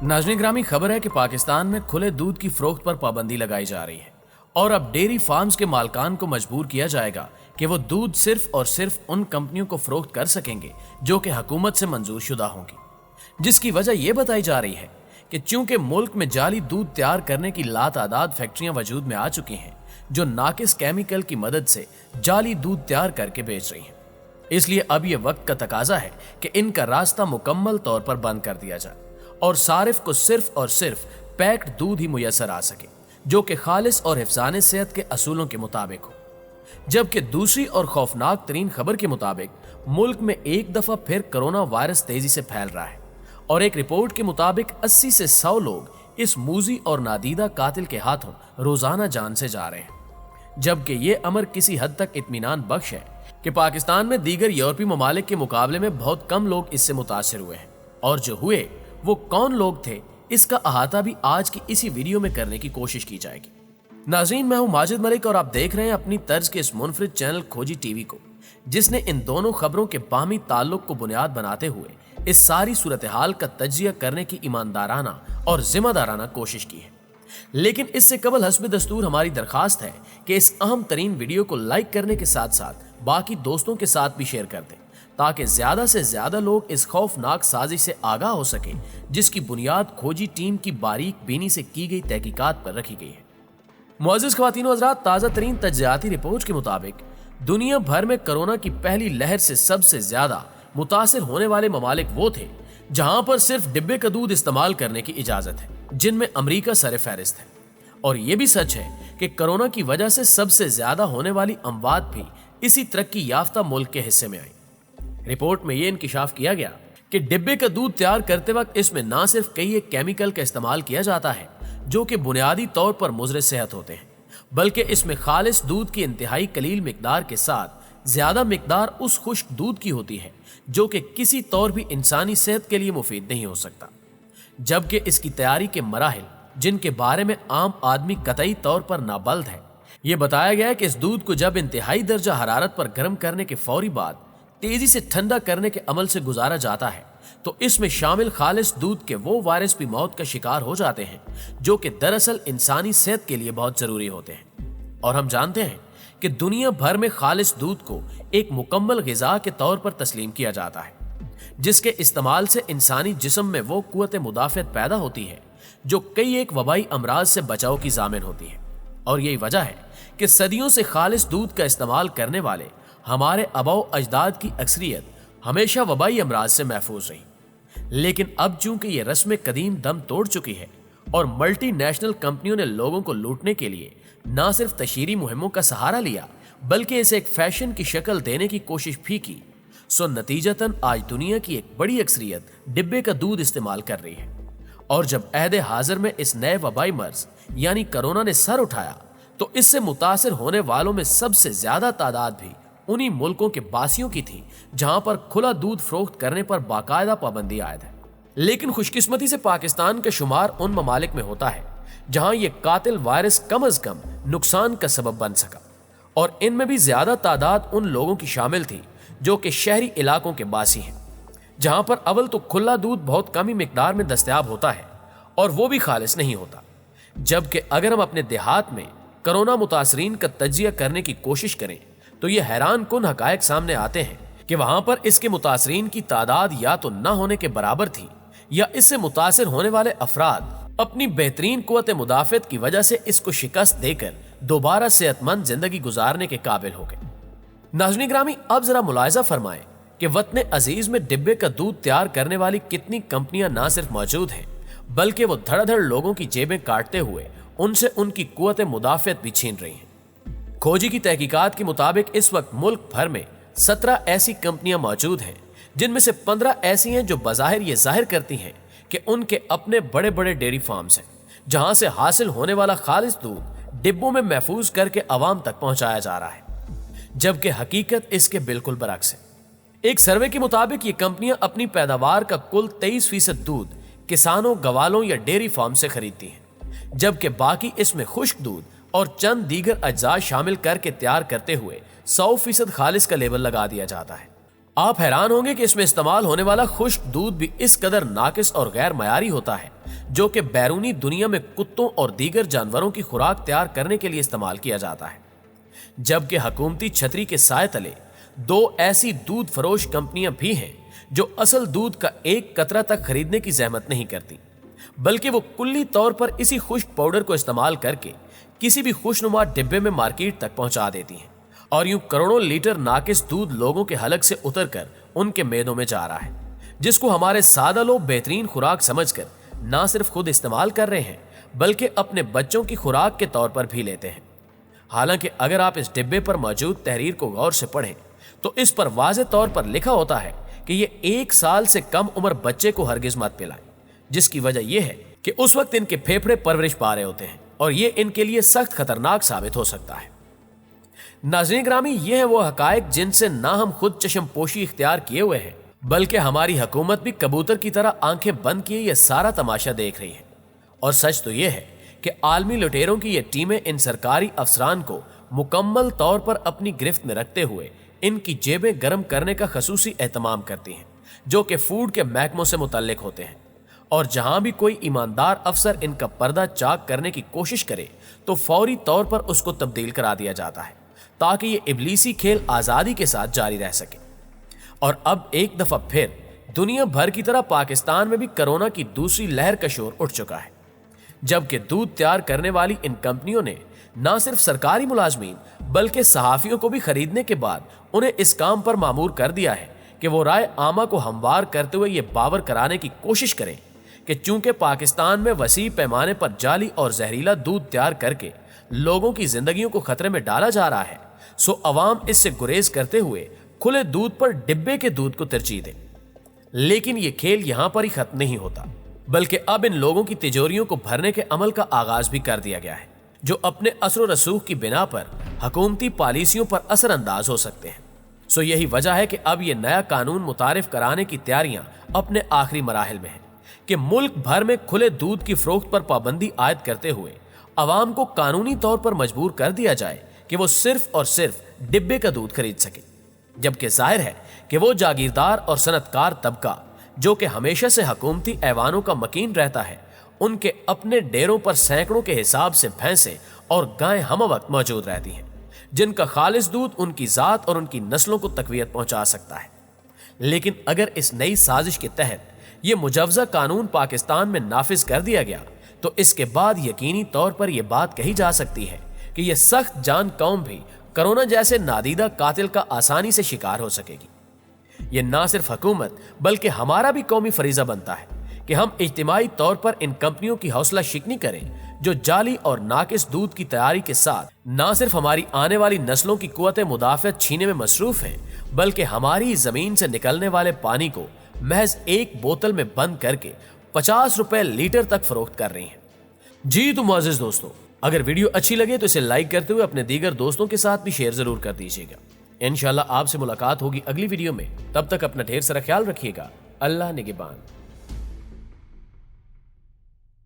नाज़रीन ग्रामी, खबर है कि पाकिस्तान में खुले दूध की फरोख्त पर पाबंदी लगाई जा रही है और अब डेयरी फार्म्स के मालकान को मजबूर किया जाएगा कि वो दूध सिर्फ और सिर्फ उन कंपनियों को फरोख्त कर सकेंगे जो कि हुकूमत से मंजूर शुदा होंगी। जिसकी वजह यह बताई जा रही है कि चूंकि मुल्क में जाली दूध तैयार करने की लातादाद फैक्ट्रियां वजूद में आ चुकी हैं जो नाकिस केमिकल की मदद से जाली दूध तैयार करके बेच रही हैं, इसलिए अब यह वक्त का तकाजा है कि इनका रास्ता मुकम्मल तौर पर बंद कर दिया जाए और सारिफ को सिर्फ और सिर्फ पैक्ड दूध ही मुयसर आ सके जो कि खालिस और हिफ्ज़ाने सेहत के असूलों के मुताबिक हो। जबकि दूसरी और खौफनाक तरीन खबर के मुताबिक मुल्क में एक दफा फिर कोरोना वायरस तेजी से फैल रहा है और एक रिपोर्ट के मुताबिक 80 से 100 लोग इस मूजी और नादीदा कातिल के हाथों रोजाना जान से जा रहे हैं। जबकि ये अमर किसी हद तक इत्मीनान बख्श है कि पाकिस्तान में दीगर यूरोपीय ममालिक के मुकाबले में बहुत कम लोग इससे मुतासिर हुए हैं और जो हुए वो कौन लोग थे, इसका अहाता भी आज की इसी वीडियो में करने की कोशिश की जाएगी। नाज़रीन, मैं हूं माजिद मलिक और आप देख रहे हैं अपनी तर्ज के इस मुनफरिद चैनल खोजी टीवी को, जिसने इन दोनों खबरों के बाहमी ताल्लुक को बुनियाद बनाते हुए इस सारी सूरत हाल का तज्जिया करने की ईमानदाराना और जिम्मेदाराना कोशिश की है। लेकिन इससे कबल हस्ब दस्तूर हमारी दरखास्त है कि इस अहम तरीन वीडियो को लाइक करने के साथ साथ बाकी दोस्तों के साथ भी शेयर कर दें ताकि ज्यादा से ज्यादा लोग इस खौफनाक साजिश से आगाह हो सके जिसकी बुनियाद खोजी टीम की बारीक बीनी से की गई तहकीकात पर रखी गई है। मुअज़्ज़िज़ ख़वातीन व हज़रात, ताज़ा तरीन तज्ज़ियाती रिपोर्ट के मुताबिक दुनिया भर में कोरोना की पहली लहर से सबसे ज्यादा मुतासिर होने वाले ममालिक वो थे जहां पर सिर्फ डिब्बे का दूध इस्तेमाल करने की इजाजत है, जिनमें अमरीका सर फहरिस्त है। और ये भी सच है कि कोरोना की वजह से सबसे ज्यादा होने वाली अमवात भी इसी तरक्की याफ्ता मुल्क के हिस्से में आई। रिपोर्ट में यह इंकिशाफ किया गया कि डिब्बे का दूध तैयार करते वक्त इसमें ना सिर्फ कई एक केमिकल का इस्तेमाल किया जाता है जो कि बुनियादी तौर पर मुज़र सेहत होते हैं, बल्कि इसमें खालिस दूध की इंतहाई कलील मिकदार के साथ ज्यादा मिकदार उस खुश्क दूध की होती है जो कि किसी तौर भी इंसानी सेहत के लिए मुफीद नहीं हो सकता। जबकि इसकी तैयारी के मराहिल जिनके बारे में आम आदमी कतई तौर पर नाबल्द है, यह बताया गया है कि इस दूध को जब इंतहाई दर्जा हरारत पर गर्म करने के फौरी बाद तेजी से ठंडा करने के अमल से गुजारा जाता है तो इसमें शामिल खालिस दूध के वो वायरस भी मौत का शिकार हो जाते हैं जो कि दरअसल इंसानी सेहत के लिए बहुत जरूरी होते हैं। और हम जानते हैं कि दुनिया भर में खालिस दूध को एक मुकम्मल ग़िज़ा के तौर पर तस्लीम किया जाता है जिसके इस्तेमाल से इंसानी जिस्म में वो कुव्वत मुदाफ़त पैदा होती है जो कई एक वबाई अमराज से बचाव की ज़ामिन होती है। और यही वजह है कि सदियों से खालिस दूध का इस्तेमाल करने वाले हमारे आबाओ अजदाद की अक्सरियत हमेशा वबाई अमराज से महफूज रही। लेकिन अब चूंकि ये रस्म कदीम दम तोड़ चुकी है और मल्टी नेशनल कंपनियों ने लोगों को लूटने के लिए न सिर्फ तशहीरी मुहिमों का सहारा लिया बल्कि इसे एक फैशन की शक्ल देने की कोशिश भी की, सो नतीजतन आज दुनिया की एक बड़ी अक्सरियत डिब्बे का दूध इस्तेमाल कर रही है। और जब अहद हाजिर में इस नए वबाई मर्ज यानी कोरोना ने सर उठाया तो इससे मुतासिर होने वालों में सबसे ज्यादा तादाद भी उन्हीं मुल्कों के बासियों की थी जहां पर खुला दूध फरोख्त करने पर बाकायदा पाबंदी आयद है। लेकिन खुशकिस्मती से पाकिस्तान का शुमार उन ममालिक में होता है जहां यह कातिल वायरस कम अज कम नुकसान का सबब बन सका और इनमें भी ज्यादा तादाद उन लोगों की शामिल थी जो कि शहरी इलाकों के बासी हैं, जहां पर अवल तो खुला दूध बहुत कम ही मिकदार में दस्तयाब होता है और वो भी खालिस नहीं होता। जबकि अगर हम अपने देहात में कोरोना मुतासरीन का तज्जिया करने की कोशिश करें तो ये हैरान कुन हकायक सामने आते हैं कि वहां पर इसके मुतासरीन की तादाद या तो न होने के बराबर थी या इससे मुतासिर होने वाले अफराद अपनी बेहतरीन कुव्वत मुदाफ़त की वजह से इसको शिकस्त देकर दोबारा सेहतमंद जिंदगी गुजारने के काबिल हो गए। नाज़रीन ग्रामी, अब जरा मुलाहिज़ा फरमाएं कि वतन अजीज में डिब्बे का दूध तैयार करने वाली कितनी कंपनियां ना सिर्फ मौजूद हैं बल्कि वो धड़ाधड़ लोगों की जेबें काटते हुए उनसे उनकी कुव्वत मुदाफ़त भी छीन रही हैं। खोजी की तहकीकात के मुताबिक इस वक्त मुल्क भर में 17 ऐसी कंपनियां मौजूद हैं जिनमें से 15 ऐसी हैं जो बज़ाहिर ये जाहिर करती हैं कि उनके अपने बड़े बड़े डेयरी फार्म्स हैं जहां से हासिल होने वाला खालिस दूध डिब्बों में महफूज करके आवाम तक पहुंचाया जा रहा है, जबकि हकीकत इसके बिल्कुल बरअक्स है। एक सर्वे के मुताबिक ये कंपनियां अपनी पैदावार का कुल 23% दूध किसानों, गवालों या डेयरी फार्म से खरीदती हैं, जबकि बाकी इसमें खुश्क दूध और चंद दीगर अज्जा शामिल करके तैयार करते हुए 100% खालिस का लेबल लगा दिया जाता है। आप हैरान होंगे कि इसमें इस्तेमाल होने वाला खुश्क दूध भी इस कदर नाकिस और गैर मयारी होता है जो कि बैरूनी दुनिया में कुत्तों और दीगर जानवरों की खुराक तैयार करने के लिए इस्तेमाल किया जाता है। जबकि हुकूमती छतरी के साए तले 2 ऐसी दूध फरोश कंपनियां भी हैं जो असल दूध का एक कतरा तक खरीदने की जहमत नहीं करती, बल्कि वो कुल्ली तौर पर इसी खुश्क पाउडर को इस्तेमाल करके किसी भी खुशनुमा डिब्बे में मार्केट तक पहुंचा देती हैं और यूं करोड़ों लीटर नाकिस दूध लोगों के हलक से उतरकर उनके मेदों में जा रहा है, जिसको हमारे सादा लोग बेहतरीन खुराक समझकर ना सिर्फ खुद इस्तेमाल कर रहे हैं बल्कि अपने बच्चों की खुराक के तौर पर भी लेते हैं। हालांकि अगर आप इस डिब्बे पर मौजूद तहरीर को गौर से पढ़ें तो इस पर वाज़े तौर पर लिखा होता है कि ये 1 साल से कम उम्र बच्चे को हरगिज मत पिलाएं, जिसकी वजह यह है कि उस वक्त इनके फेफड़े परवरिश पा रहे होते हैं और ये इनके लिए सख्त खतरनाक साबित हो सकता है। नाज़रीन ग्रामी, ये है वो हकायक जिनसे ना हम खुद चश्मपोशी इख्तियार किए हुए हैं बल्कि हमारी हुकूमत भी कबूतर की तरह आंखें बंद किए ये सारा तमाशा देख रही है। और सच तो यह है कि आलमी लुटेरों की ये टीमें इन सरकारी अफसरान को मुकम्मल तौर पर अपनी गिरफ्त में रखते हुए इनकी जेबें गर्म करने का खसूसी एहतमाम करती हैं, जो कि फूड के महकमों से मुतल्लिक होते हैं। और जहां भी कोई ईमानदार अफसर इनका पर्दा चाक करने की कोशिश करे तो फौरी तौर पर उसको तब्दील करा दिया जाता है ताकि ये इब्लीसी खेल आज़ादी के साथ जारी रह सके। और अब एक दफा फिर दुनिया भर की तरह पाकिस्तान में भी कोरोना की दूसरी लहर का शोर उठ चुका है, जबकि दूध तैयार करने वाली इन कंपनियों ने न सिर्फ सरकारी मुलाजमीन बल्कि सहाफियों को भी खरीदने के बाद उन्हें इस काम पर मामूर कर दिया है कि वो राय आमा को हमवार करते हुए ये बावर कराने की कोशिश करें कि चूंकि पाकिस्तान में वसी पैमाने पर जाली और जहरीला दूध तैयार करके लोगों की जिंदगियों को खतरे में डाला जा रहा है, सो अवाम इससे गुरेज करते हुए खुले दूध पर डिब्बे के दूध को तरजीह दे। लेकिन ये खेल यहां पर ही खत्म नहीं होता, बल्कि अब इन लोगों की तिजोरियों को भरने के अमल का आगाज भी कर दिया गया है, जो अपने असर रसूख की बिना पर हुकूमती पॉलिसियों पर असरअंदाज हो सकते हैं। सो यही वजह है कि अब यह नया कानून मुतारिफ कराने की तैयारियां अपने आखिरी मराहिल में है कि मुल्क भर में खुले दूध की फरोख्त पर पाबंदी आयद करते हुए अवाम को कानूनी तौर पर मजबूर कर दिया जाए कि वो सिर्फ और सिर्फ डिब्बे का दूध खरीद सके। जबकि जाहिर है कि वो जागीरदार और सनतकार तबका जो कि हमेशा से हुकूमती ऐवानों का मकीन रहता है, उनके अपने डेरों पर सैकड़ों के हिसाब से भैंसें और गायें हम वक्त मौजूद रहती हैं, जिनका खालिस दूध उनकी जात और उनकी नस्लों को तकवीत पहुंचा सकता है। लेकिन अगर इस नई साजिश के तहत ये मुजवजा कानून पाकिस्तान में नाफिज कर दिया गया तो इसके बाद यकीनी तौर पर यह बात कही जा सकती है कि यह सख्त जान कौम भी कोरोना जैसे नादीदा कातिल का आसानी से शिकार हो सकेगी। यह ना सिर्फ हुकूमत बल्कि हमारा भी कौमी फरीजा बनता है कि हम इज्तिमाई तौर पर इन कंपनियों की हौसला शिकनी करें जो जाली और नाकिस दूध की तैयारी के साथ ना सिर्फ हमारी आने वाली नस्लों की कुव्वत मुदाफ़त छीने में मसरूफ हैं, बल्कि हमारी जमीन से निकलने वाले पानी को महज 1 बोतल में बंद करके 50 रुपए लीटर तक फरोख्त कर रही हैं। जी तो मुअज़्ज़िज़ दोस्तों, अगर वीडियो अच्छी लगे तो इसे लाइक करते हुए अपने दीगर दोस्तों के साथ भी शेयर जरूर कर दीजिएगा। इंशाल्लाह आपसे मुलाकात होगी अगली वीडियो में, तब तक अपना ढेर सारा ख्याल रखिएगा। अल्लाह निगहबान।